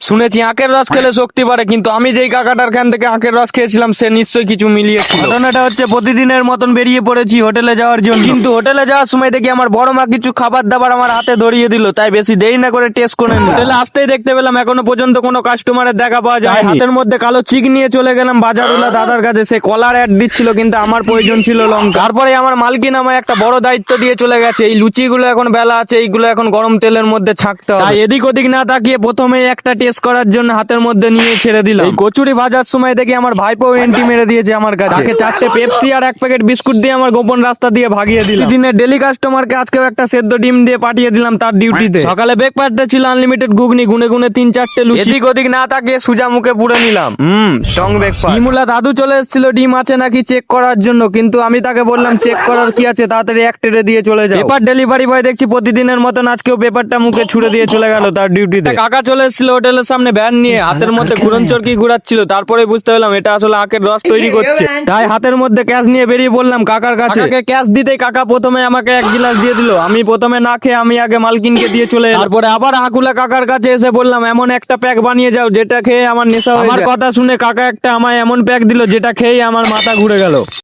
শুনেছি আখের রস খেলে শক্তি বাড়ে, কিন্তু আমি যেই কাকাটার খান থেকে আখের রস খেয়েছিলাম সে নিশ্চয়ই কিছু মিলিয়েছিল। ঘটনাটা হচ্ছে প্রতিদিনের মতন বেরিয়ে পড়েছি হোটেলে যাওয়ার জন্য, কিন্তু হোটেলে যাওয়ার সময় দেখি আমার বড় মা কিছু খাবার দাবার আমার হাতে ধরিয়ে দিল, তাই বেশি দেরি না করে টেস্ট করে নিলাম। হোটেলে আসতেই দেখতে পেলাম এখনো পর্যন্ত কোনো কাস্টমারের দেখা পাওয়া যায়। হাতের মধ্যে কালো চিক নিয়ে চলে গেলাম বাজারওয়ালা দাদার কাছে। সে কলার অ্যাড দিচ্ছিল, কিন্তু আমার প্রয়োজন ছিল লঙ্কা। তারপরে আমার মালকিন আমায় একটা বড় দায়িত্ব দিয়ে চলে গেছে। এই লুচিগুলো এখন বেলা আছে, এইগুলো এখন গরম তেলের মধ্যে ছাঁকতে হবে। তাই এদিক ওদিক না তাকিয়ে প্রথমেই একটা টেস্ট করার জন্য হাতের মধ্যে নিয়ে ছেড়ে দিলাম। এই কচুরি ভাজার সময় দেখি আমার ভাইপো এন্টি মেরে দিয়েছে আমার কাছে। তাকে 4টে পেপসি আর 1 প্যাকেট বিস্কুট দিয়ে আমার গোপন রাস্তা দিয়ে ভাগিয়ে দিলাম। দিনের ডেলি কাস্টমারকে আজকেও একটা সেদ্ধ ডিম দিয়ে পাঠিয়ে দিলাম তার ডিউটিতে। সকালে ব্রেকফাস্টে ছিল আনলিমিটেড ঘুগনি, গুনে গুনে 3-4টে লুচি। এদিক ওদিক না তাকিয়ে সুজা মুখে পুড়ে নিলাম। Strong breakfast. ইমুলা দাদু চলে এসেছিল ডিম আছে নাকি চেক করার জন্য, কিন্তু আমি তাকে বললাম চেক করার কি আছে, তাড়াতাড়ি এক ট্রে দিয়ে চলে যাও। পেপার ডেলিভারি বয় দেখছি প্রতিদিনের মতন আজকেও পেপারটা মুখে ছুড়ে দিয়ে চলে গেল তার ডিউটিতে। কাকা চলে এসেছিল হোটেলের সামনে ভ্যান নিয়ে, হাতের মধ্যে ঘুরনচরকি ঘুরাচ্ছিল। তারপরে বুঝতে পেলাম এটা আসলে আখের রস তৈরি করছে। তাই হাতের মধ্যে ক্যাশ নিয়ে বেরিয়ে পড়লাম কাকার কাছে। ক্যাশ দিতেই কাকা প্রথমে আমাকে 1 গিলাস দিয়ে দিল। আমি প্রথমে না খেয়ে আমি আগে মালকিনকে দিয়ে চলে এলাম। তারপরে আবার আকুলা কাকার কাছে এসে বললাম এমন একটা প্যাক বানিয়ে যাও যেটা খেয়ে আমার নেশা হয়ে যায়। আমার কথা শুনে কাকা একটা আমায় এমন প্যাক দিল যেটা খেয়ে আমার মাথা ঘুরে গেল।